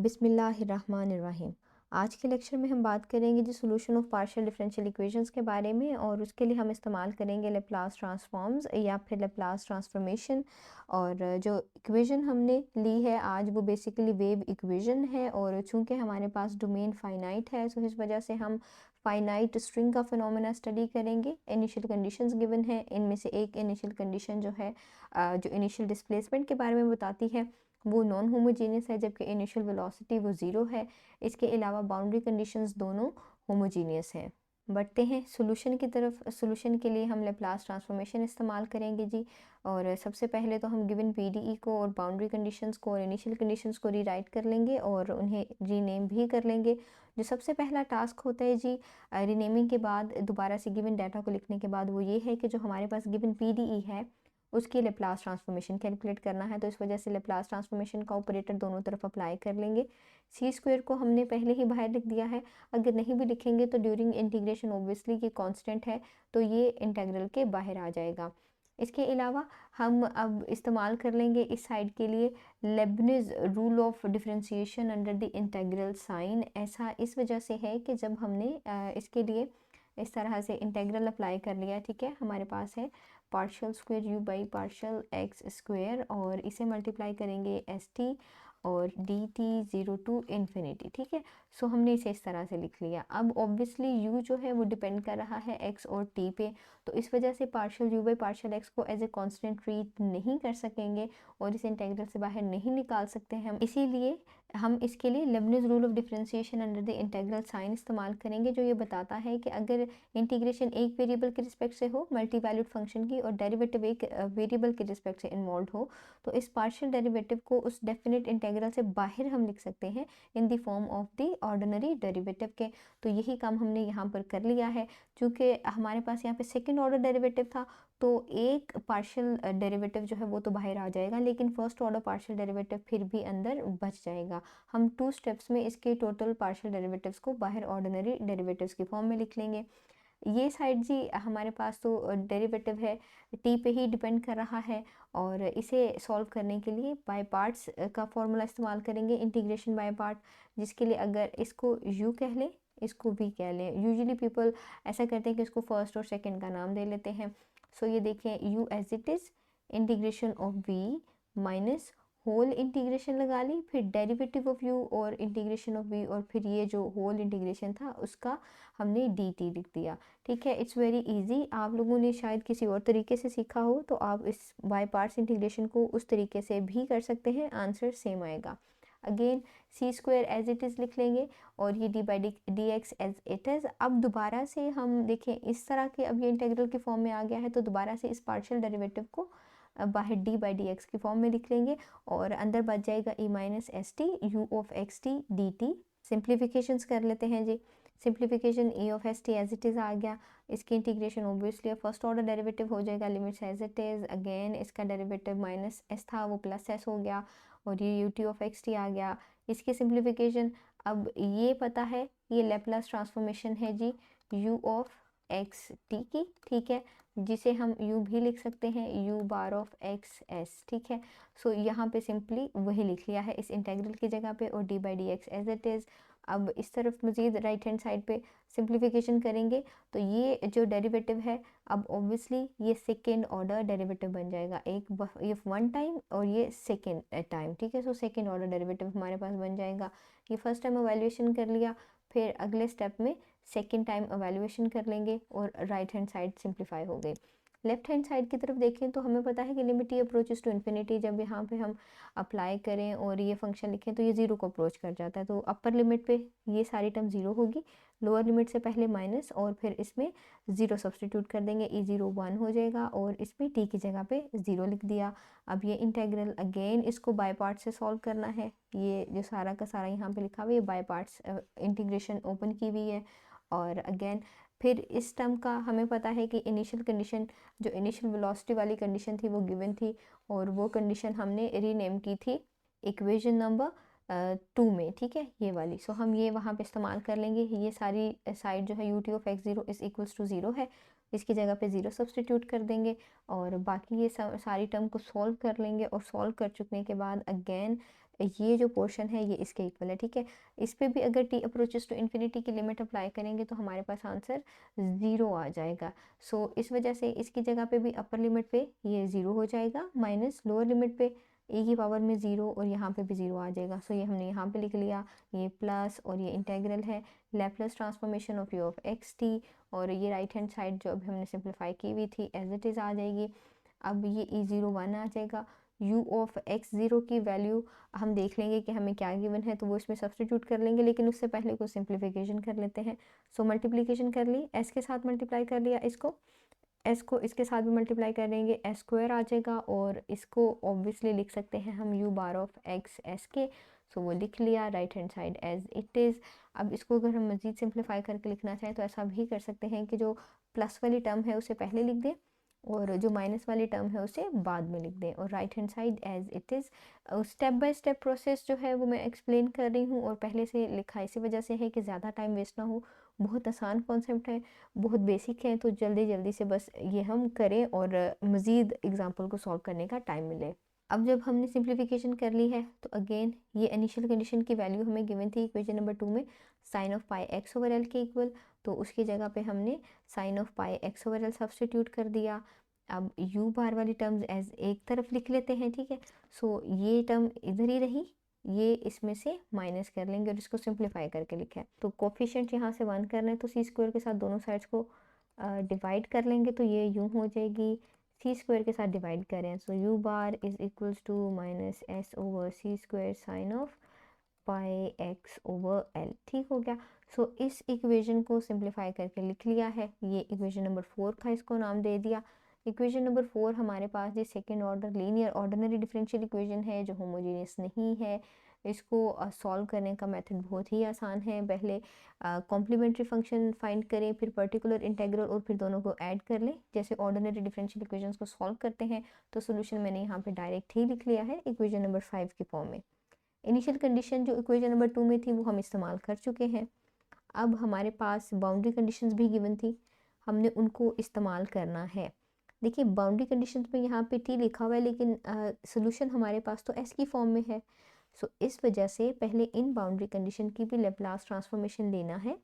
बिस्मिल्लाहिर्रहमानिर्रहीम। आज के लेक्चर में हम बात करेंगे जी solution of partial differential equations के बारे में, और उसके लिए हम इस्तेमाल करेंगे लेप्लास ट्रांसफॉर्म्स या फिर लेप्लास ट्रांसफॉर्मेशन। और जो इक्वेशन हमने ली है आज वो बेसिकली वेव इक्वेशन है, और चूंकि हमारे पास डोमेन फाइनाइट है तो इस वजह से हम फाइनाइट स्ट्रिंग का फिनोमेना स्टडी करेंगे। इनिशियल कंडीशंस गिवन है, इनमें से एक इनिशियल कंडीशन जो है जो इनिशियल डिस्प्लेसमेंट के बारे में बताती है वो नॉन होमोजीनियस है, जबकि इनिशियल वेलोसिटी वो ज़ीरो है। इसके अलावा बाउंड्री कंडीशंस दोनों होमोजीनियस हैं। बढ़ते हैं सोल्यूशन की तरफ। सोल्यूशन के लिए हम लेप्लास ट्रांसफॉर्मेशन इस्तेमाल करेंगे जी। और सबसे पहले तो हम गिवन पीडीई को और बाउंड्री कंडीशंस को और इनिशियल कंडीशंस को रीराइट कर लेंगे और उन्हें रीनेम भी कर लेंगे। जो सबसे पहला टास्क होता है जी रीनेमिंग के बाद दोबारा से गिवन डाटा को लिखने के बाद, वो ये है कि जो हमारे पास गिवन पीडीई है उसकी लेप्लास ट्रांसफॉर्मेशन कैलकुलेट करना है। तो इस वजह से लेप्लास ट्रांसफॉर्मेशन का ऑपरेटर दोनों तरफ अप्लाई कर लेंगे। सी स्क्वायर को हमने पहले ही बाहर लिख दिया है, अगर नहीं भी लिखेंगे तो ड्यूरिंग इंटीग्रेशन ऑब्वियसली ये कांस्टेंट है तो ये इंटीग्रल के बाहर आ जाएगा। इसके अलावा हम अब इस्तेमाल कर लेंगे इस साइड के लिए Leibniz rule of differentiation under the integral sign. ऐसा इस वजह से है कि जब हमने इसके लिए इस तरह से इंटीग्रल अप्लाई कर लिया, ठीक है, हमारे पास है partial square u by partial x square, और इसे मल्टीप्लाई करेंगे एस टी और d t zero to infinity, ठीक है। सो हमने इसे इस तरह से लिख लिया। अब ऑब्वियसली यू जो है वो डिपेंड कर रहा है एक्स और टी पे, तो इस वजह से partial you by partial x को एज ए कांस्टेंट ट्रीट नहीं कर सकेंगे और इस इंटीग्रल से बाहर नहीं निकाल सकते हैं हम। इसीलिए हम इसके लिए Leibniz rule of differentiation under the integral sign इस्तेमाल करेंगे, जो ये बताता है कि अगर इंटीग्रेशन एक वेरिएबल के रिस्पेक्ट से हो मल्टी वैल्यूड फंक्शन की और डेरिवेटिव एक वेरिएबल के रिस्पेक्ट से इन्वॉल्व हो, तो इस पार्शियल डेरिवेटिव को उस डेफिनेट इंटीग्रल से बाहर हम लिख सकते हैं in the form of the ordinary derivative के। तो यही काम हमने यहाँ पर कर लिया है। चूँकि हमारे पास यहाँ पे सेकेंड ऑर्डर डेरिवेटिव था तो एक पार्शियल डेरिवेटिव जो है वो तो बाहर आ जाएगा, लेकिन फर्स्ट ऑर्डर पार्शियल डेरिवेटिव फिर भी अंदर बच जाएगा। हम 2 स्टेप्स में इसके टोटल पार्शियल डेरिवेटिव्स को बाहर ऑर्डिनरी डेरिवेटिव्स की फॉर्म में लिख लेंगे। ये साइड जी हमारे पास तो डेरिवेटिव है, टी पे ही डिपेंड कर रहा है, और इसे सॉल्व करने के लिए बाय पार्ट्स का फॉर्मूला इस्तेमाल करेंगे, इंटीग्रेशन बाय पार्ट, जिसके लिए अगर इसको यू कह लें इसको भी कह लें। यूजुअली पीपल ऐसा करते हैं कि इसको फर्स्ट और सेकंड का नाम दे लेते हैं। सो ये देखें u as it is integration of v minus whole integration लगा ली, फिर डेरिवेटिव ऑफ यू और इंटीग्रेशन ऑफ वी, और फिर ये जो होल इंटीग्रेशन था उसका हमने डी टी लिख दिया, ठीक है। It's very easy. आप लोगों ने शायद किसी और तरीके से सीखा हो तो आप इस बाय पार्ट्स इंटीग्रेशन को उस तरीके से भी कर सकते हैं, आंसर सेम आएगा। Again c square as it is लिख लेंगे और ये d by d x as it is. अब दोबारा से हम देखें इस तरह के, अब ये इंटीग्रल के फॉर्म में आ गया है तो दोबारा से इस पार्शियल डेरिवेटिव को बाहर डी बाई डी एक्स की फॉर्म में लिख लेंगे और अंदर बच जाएगा e minus s t u of x t d t. Simplifications कर लेते हैं जी। Simplification e of s t as it is आ गया, इसकी integration obviously first order derivative हो जाएगा, limits as it is. Again इसका डेरिवेटिव माइनस एस था वो प्लस एस हो गया, और ये u t of x T आ गया। इसकी सिंप्लीफिकेशन, अब ये पता है ये लेप्लास ट्रांसफॉर्मेशन है जी यू ऑफ एक्स टी की, ठीक है, जिसे हम u भी लिख सकते हैं u bar of x S, ठीक है। सो यहाँ पे सिंपली वही लिख लिया है इस इंटीग्रल की जगह पे, और d by d x as it is. अब इस तरफ मज़ीद राइट हैंड साइड पे सिंप्लीफिकेशन करेंगे तो ये जो डेरिवेटिव है अब ऑब्वियसली ये सेकेंड ऑर्डर डेरिवेटिव बन जाएगा, ये वन टाइम और ये सेकेंड टाइम, ठीक है। सो सेकेंड ऑर्डर डेरिवेटिव हमारे पास बन जाएगा। ये फर्स्ट टाइम एवेल्यूएशन कर लिया, फिर अगले स्टेप में सेकेंड टाइम एवेल्यूएशन कर लेंगे और राइट हैंड साइड सिंप्लीफाई हो गई। लेफ्ट हैंड साइड की तरफ देखें तो हमें पता है कि लिमिट ये अप्रोचेस टू इन्फिनिटी, जब यहाँ पे हम अप्लाई करें और ये फंक्शन लिखें तो ये ज़ीरो को अप्रोच कर जाता है। तो अपर लिमिट पे ये सारी टर्म ज़ीरो होगी, लोअर लिमिट से पहले माइनस और फिर इसमें ज़ीरो सब्सटीट्यूट कर देंगे, ई ज़ीरो वन हो जाएगा और इसमें टी की जगह पे ज़ीरो लिख दिया। अब ये इंटेग्रल अगेन इसको बाय पार्ट से सॉल्व करना है, ये जो सारा का सारा यहाँ पे लिखा हुआ है बाय पार्ट्स इंटीग्रेशन ओपन की हुई है। और अगेन फिर इस टर्म का हमें पता है कि इनिशियल कंडीशन, जो इनिशियल वेलोसिटी वाली कंडीशन थी वो गिवन थी, और वो कंडीशन हमने रीनेम की थी इक्वेशन नंबर 2 में, ठीक है, ये वाली। सो हम ये वहाँ पे इस्तेमाल कर लेंगे। ये सारी साइड जो है u t of x zero is equals to zero है, इसकी जगह पे ज़ीरो सब्सटीट्यूट कर देंगे और बाकी ये सारी टर्म को सॉल्व कर लेंगे, और सॉल्व कर चुकने के बाद अगेन ये जो पोर्शन है ये इसके इक्वल है, ठीक है। इस पे भी अगर t अप्रोचेस टू इन्फिनिटी की लिमिट अप्लाई करेंगे तो हमारे पास आंसर 0 आ जाएगा। सो इस वजह से इसकी जगह पे भी अपर लिमिट पे ये 0 हो जाएगा, माइनस लोअर लिमिट पे e की पावर में 0 और यहाँ पे भी 0 आ जाएगा। सो ये हमने यहाँ पे लिख लिया, ये प्लस और ये इंटेग्रल है Laplace transformation of u of x T, और ये राइट हैंड साइड जो अभी हमने सिंप्लीफाई की हुई थी एज इट इज़ आ जाएगी। अब ये e0 1 आ जाएगा। u ऑफ x0 की वैल्यू हम देख लेंगे कि हमें क्या गिवन है, तो वो इसमें सब्स्टिट्यूट कर लेंगे, लेकिन उससे पहले को सिंप्लीफिकेशन कर लेते हैं। सो मल्टीप्लिकेशन कर ली, s के साथ मल्टीप्लाई कर लिया, इसको s को इसके साथ भी मल्टीप्लाई करेंगे, s स्क्वायर आ जाएगा, और इसको ऑब्वियसली लिख सकते हैं हम u bar of x s के। सो वो लिख लिया right hand side as it is. अब इसको अगर हम मज़ीद सिंप्लीफाई करके लिखना चाहें तो ऐसा भी कर सकते हैं कि जो प्लस वाली टर्म है उसे पहले लिख दें और जो माइनस वाली टर्म है उसे बाद में लिख दें, और right hand side as it is. Step by step process जो है वो मैं एक्सप्लेन कर रही हूँ और पहले से लिखा इसी वजह से है कि ज़्यादा टाइम वेस्ट ना हो। बहुत आसान कॉन्सेप्ट है, बहुत बेसिक है, तो जल्दी जल्दी से बस ये हम करें और मज़ीद एग्जाम्पल को सॉल्व करने का टाइम मिले। अब जब हमने सिंप्लीफिकेशन कर ली है तो अगेन ये इनिशियल कंडीशन की वैल्यू हमें गिवन थी इक्वेशन नंबर 2 में, sine of pi x over L के इक्वल, तो उसकी जगह पे हमने sine of pi x over L substitute कर दिया। अब u बार वाली टर्म्स एज एक तरफ लिख लेते हैं, ठीक है। सो ये टर्म इधर ही रही, ये इसमें से माइनस कर लेंगे और इसको सिंप्लीफाई करके लिखा है। तो कोफिशिएंट यहाँ से 1 करना है तो सी स्क्वायर के साथ दोनों साइड्स को डिवाइड कर लेंगे, तो ये यूँ हो जाएगी, सी स्क्वायर के साथ डिवाइड करें, so u bar is equals to minus s over c square sine of pi x over L, ठीक हो गया। सो इस इक्वेशन को सिंप्लीफाई करके लिख लिया है, ये इक्वेशन नंबर 4 था, इसको नाम दे दिया। इक्वेशन नंबर 4 हमारे पास ये second order linear ordinary differential equation है जो होमोजीनियस नहीं है। इसको सॉल्व करने का मेथड बहुत ही आसान है, पहले कॉम्प्लीमेंट्री फंक्शन फाइंड करें, फिर पर्टिकुलर इंटीग्रल और फिर दोनों को ऐड कर लें। जैसे ऑर्डिनरी डिफरेंशियल इक्वेशंस को सॉल्व करते हैं तो सोल्यूशन मैंने यहाँ पे डायरेक्ट ही लिख लिया है इक्वेशन नंबर 5 की फॉर्म में। इनिशियल कंडीशन जो इक्वेशन नंबर 2 में थी वो हम इस्तेमाल कर चुके हैं। अब हमारे पास बाउंड्री कंडीशंस भी गिवन थी, हमने उनको इस्तेमाल करना है। देखिए बाउंड्री कंडीशंस में यहाँ पे टी लिखा हुआ है, लेकिन सोल्यूशन हमारे पास तो एस की फॉर्म में है। सो इस वजह से पहले इन बाउंड्री कंडीशन की भी लैप्लास ट्रांसफॉर्मेशन लेना है,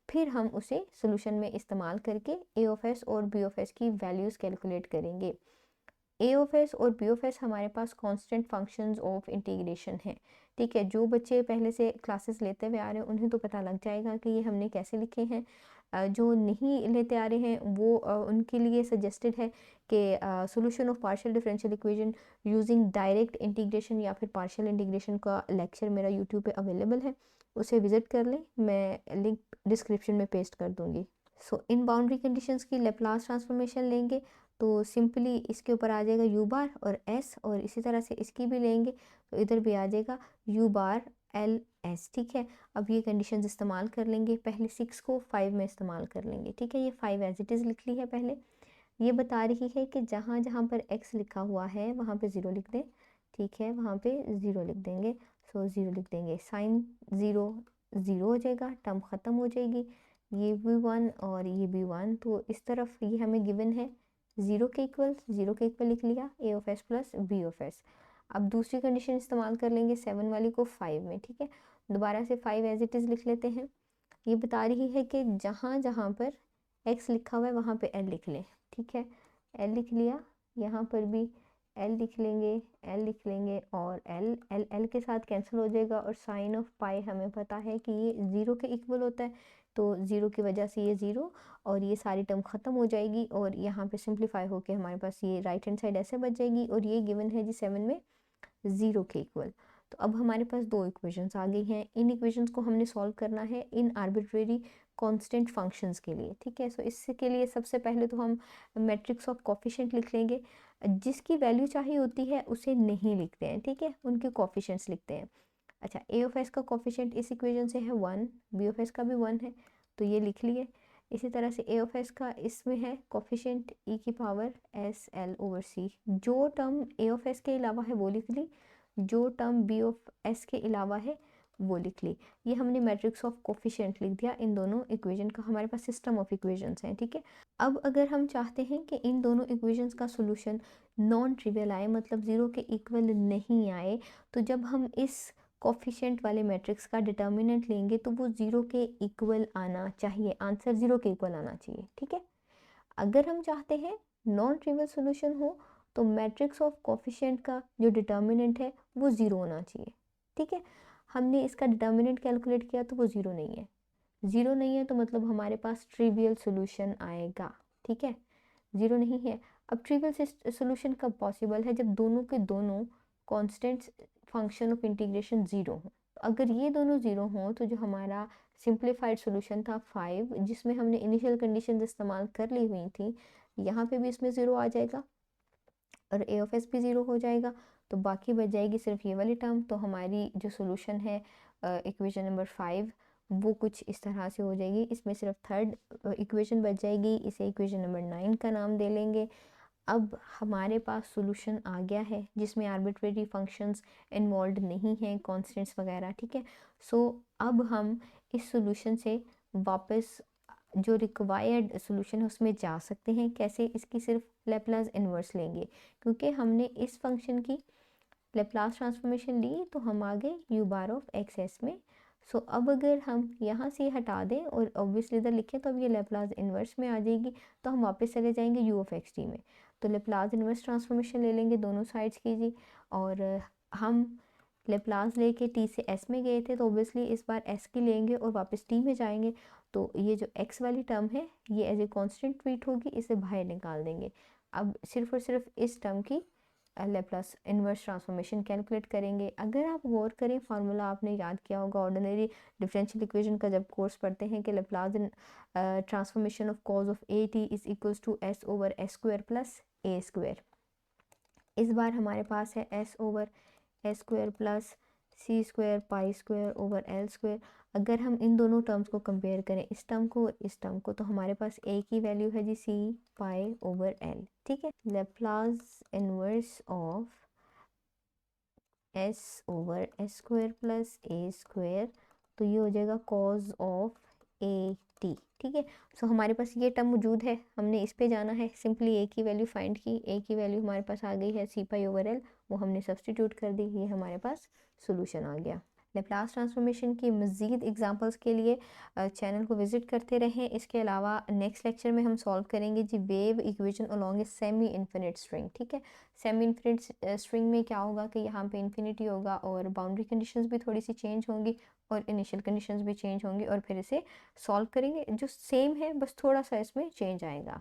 फिर हम उसे सोल्यूशन में इस्तेमाल करके ए ऑफ एस और बी ऑफ एस की वैल्यूज़ कैलकुलेट करेंगे। ए ऑफ एस और बी ऑफ एस हमारे पास कांस्टेंट फंक्शंस ऑफ इंटीग्रेशन है, ठीक है। जो बच्चे पहले से क्लासेस लेते हुए आ रहे हैं उन्हें तो पता लग जाएगा कि ये हमने कैसे लिखे हैं। जो नहीं लेते आ रहे हैं वो उनके लिए सजेस्टेड है कि solution of partial differential equation using direct integration या फिर पार्शियल इंटीग्रेशन का लेक्चर मेरा यूट्यूब पे अवेलेबल है, उसे विज़िट कर लें, मैं लिंक डिस्क्रिप्शन में पेस्ट कर दूँगी। सो इन बाउंड्री कंडीशंस की लैप्लास ट्रांसफॉर्मेशन लेंगे तो सिंपली इसके ऊपर आ जाएगा u बार और s, और इसी तरह से इसकी भी लेंगे तो इधर भी आ जाएगा u बार l s, ठीक है। अब ये कंडीशंस इस्तेमाल कर लेंगे, पहले 6 को 5 में इस्तेमाल कर लेंगे, ठीक है। ये 5 एज इट इज़ लिख ली है पहले। ये बता रही है कि जहाँ जहाँ पर x लिखा हुआ है वहाँ पे 0 लिख दें, ठीक है, वहाँ पे 0 लिख देंगे। सो 0 लिख देंगे, साइन 0 0 हो जाएगा, टर्म ख़त्म हो जाएगी, ये भी 1 और ये भी 1, तो इस तरफ ये हमें गिवन है 0 के इक्वल लिख लिया a of s plus b of s. अब दूसरी कंडीशन इस्तेमाल कर लेंगे 7 वाली को 5 में, ठीक है। दोबारा से 5 एज इट इज़ लिख लेते हैं। ये बता रही है कि जहाँ जहाँ पर x लिखा हुआ है वहाँ पे l लिख लें, ठीक है। l लिख लिया, यहाँ पर भी l लिख लेंगे और l के साथ कैंसिल हो जाएगा, और साइन ऑफ पाई हमें पता है कि ये 0 के इक्वल होता है, तो 0 की वजह से ये 0 और ये सारी टर्म ख़त्म हो जाएगी, और यहाँ पे सिंप्लीफाई होके हमारे पास ये राइट हैंड साइड ऐसे बच जाएगी, और ये गिवन है जी 7 में 0 के इक्वल। तो अब हमारे पास 2 इक्वेशंस आ गई हैं, इन इक्वेशंस को हमने सॉल्व करना है इन आर्बिट्रेरी कांस्टेंट फंक्शंस के लिए, ठीक है। सो इसके लिए सबसे पहले तो हम मैट्रिक्स ऑफ कोफिशिएंट लिख लेंगे, जिसकी वैल्यू चाहिए होती है उसे नहीं लिखते हैं, ठीक है, उनके कोफिशिएंट्स लिखते हैं। अच्छा, ए ऑफ एस का कोफिशिएंट इस इक्वेशन से है 1, बी ऑफ एस का भी 1 है, तो ये लिख लिए। इसी तरह से ए ऑफ एस का इसमें है कोफिशिएंट ई की पावर एस एल ओवर सी, जो टर्म ए ऑफ एस के अलावा है वो लिख ली, जो टर्म बी ऑफ एस के अलावा है वो लिख ली। ये हमने मैट्रिक्स ऑफ कोफिशिएंट लिख दिया इन दोनों इक्वेशन का, हमारे पास सिस्टम ऑफ इक्वेशंस हैं, ठीक है। अब अगर हम चाहते हैं कि इन दोनों इक्वेशंस का सोल्यूशन नॉन ट्रिवियल आए, मतलब ज़ीरो के इक्वल नहीं आए, तो जब हम इस कोफिशिएंट वाले मैट्रिक्स का डिटर्मिनेंट लेंगे तो वो ज़ीरो के इक्वल आना चाहिए, आंसर ज़ीरो के इक्वल आना चाहिए, ठीक है। अगर हम चाहते हैं नॉन ट्रिवियल सोल्यूशन हो तो मैट्रिक्स ऑफ कोफिशिएंट का जो डिटर्मिनेंट है वो ज़ीरो होना चाहिए, ठीक है। हमने इसका डिटर्मिनेंट कैलकुलेट किया तो वो ज़ीरो नहीं है, ज़ीरो नहीं है तो मतलब हमारे पास ट्रिवियल सोल्यूशन आएगा, ठीक है। ज़ीरो नहीं है। अब ट्रिवियल सोल्यूशन कब पॉसिबल है, जब दोनों के दोनों constants function of integration zero हो। अगर ये दोनों ज़ीरो हों तो जो हमारा सिंप्लीफाइड सोल्यूशन था 5, जिसमें हमने इनिशियल कंडीशन इस्तेमाल कर ली हुई थी, यहाँ पे भी इसमें ज़ीरो आ जाएगा और ए ऑफ एस भी ज़ीरो हो जाएगा, तो बाकी बच जाएगी सिर्फ ये वाली टर्म। तो हमारी जो सोल्यूशन है इक्वेशन नंबर 5 वो कुछ इस तरह से हो जाएगी। इसमें सिर्फ थर्ड इक्वेशन बच जाएगी, इसे इक्वेशन नंबर 9 का नाम दे लेंगे। अब हमारे पास सोल्यूशन आ गया है जिसमें आर्बिट्रेरी फंक्शंस इन्वॉल्व नहीं हैं, कॉन्स्टेंट्स वगैरह, ठीक है। सो अब हम इस सोल्यूशन से वापस जो रिक्वायर्ड सोल्यूशन है उसमें जा सकते हैं। कैसे, इसकी सिर्फ लेप्लास इन्वर्स लेंगे, क्योंकि हमने इस फंक्शन की लेप्लास ट्रांसफॉर्मेशन ली तो हम आ गए you bar of x S में। सो अब अगर हम यहाँ से हटा दें और ऑब्वियसली इधर लिखें तो अब ये लेप्लास इन्वर्स में आ जाएगी, तो हम वापस चले जाएंगे यू ऑफ एक्स टी में। तो लेप्लास इन्वर्स ट्रांसफॉर्मेशन ले लेंगे दोनों साइड्स की जी, और हम लेप्लास लेके टी से एस में गए थे तो ऑब्वियसली इस बार एस की लेंगे और वापस टी में जाएंगे। तो ये जो एक्स वाली टर्म है ये एज ए कांस्टेंट ट्रीट होगी, इसे बाहर निकाल देंगे। अब सिर्फ और सिर्फ इस टर्म की लेप्लास इन्वर्स ट्रांसफॉर्मेशन कैलकुलेट करेंगे। अगर आप गौर करें, फार्मूला आपने याद किया होगा ऑर्डिनरी डिफरेंशियल इक्वेशन का, जब कोर्स पढ़ते हैं कि Laplace transformation of cos of a t is equals to s over s square plus a square. इस बार हमारे पास है s over s square plus c square pi square over l square. अगर हम इन दोनों टर्म्स को कंपेयर करें, इस टर्म को और इस टर्म को, तो हमारे पास ए की वैल्यू है जी सी पाई ओवर एल, ठीक है। Laplace inverse of S over s square plus a square, तो ये हो जाएगा कॉज ऑफ ए टी, ठीक है। सो हमारे पास ये टर्म मौजूद है, हमने इस पे जाना है, सिंपली ए की वैल्यू फाइंड की, ए की वैल्यू हमारे पास आ गई है सी पाई ओवर एल, वो हमने सब्सटीट्यूट कर दी, ये हमारे पास सोल्यूशन आ गया। लेप्लास ट्रांसफॉर्मेशन की मज़ीद एग्जांपल्स के लिए चैनल को विज़िट करते रहें। इसके अलावा नेक्स्ट लेक्चर में हम सॉल्व करेंगे जी wave equation along a semi infinite string, ठीक है। सेमी इन्फिनिट स्ट्रिंग में क्या होगा कि यहाँ पे इन्फिनिटी होगा और बाउंड्री कंडीशंस भी थोड़ी सी चेंज होंगी और इनिशियल कंडीशंस भी चेंज होंगी, और फिर इसे सॉल्व करेंगे। जो सेम है बस थोड़ा सा इसमें चेंज आएगा।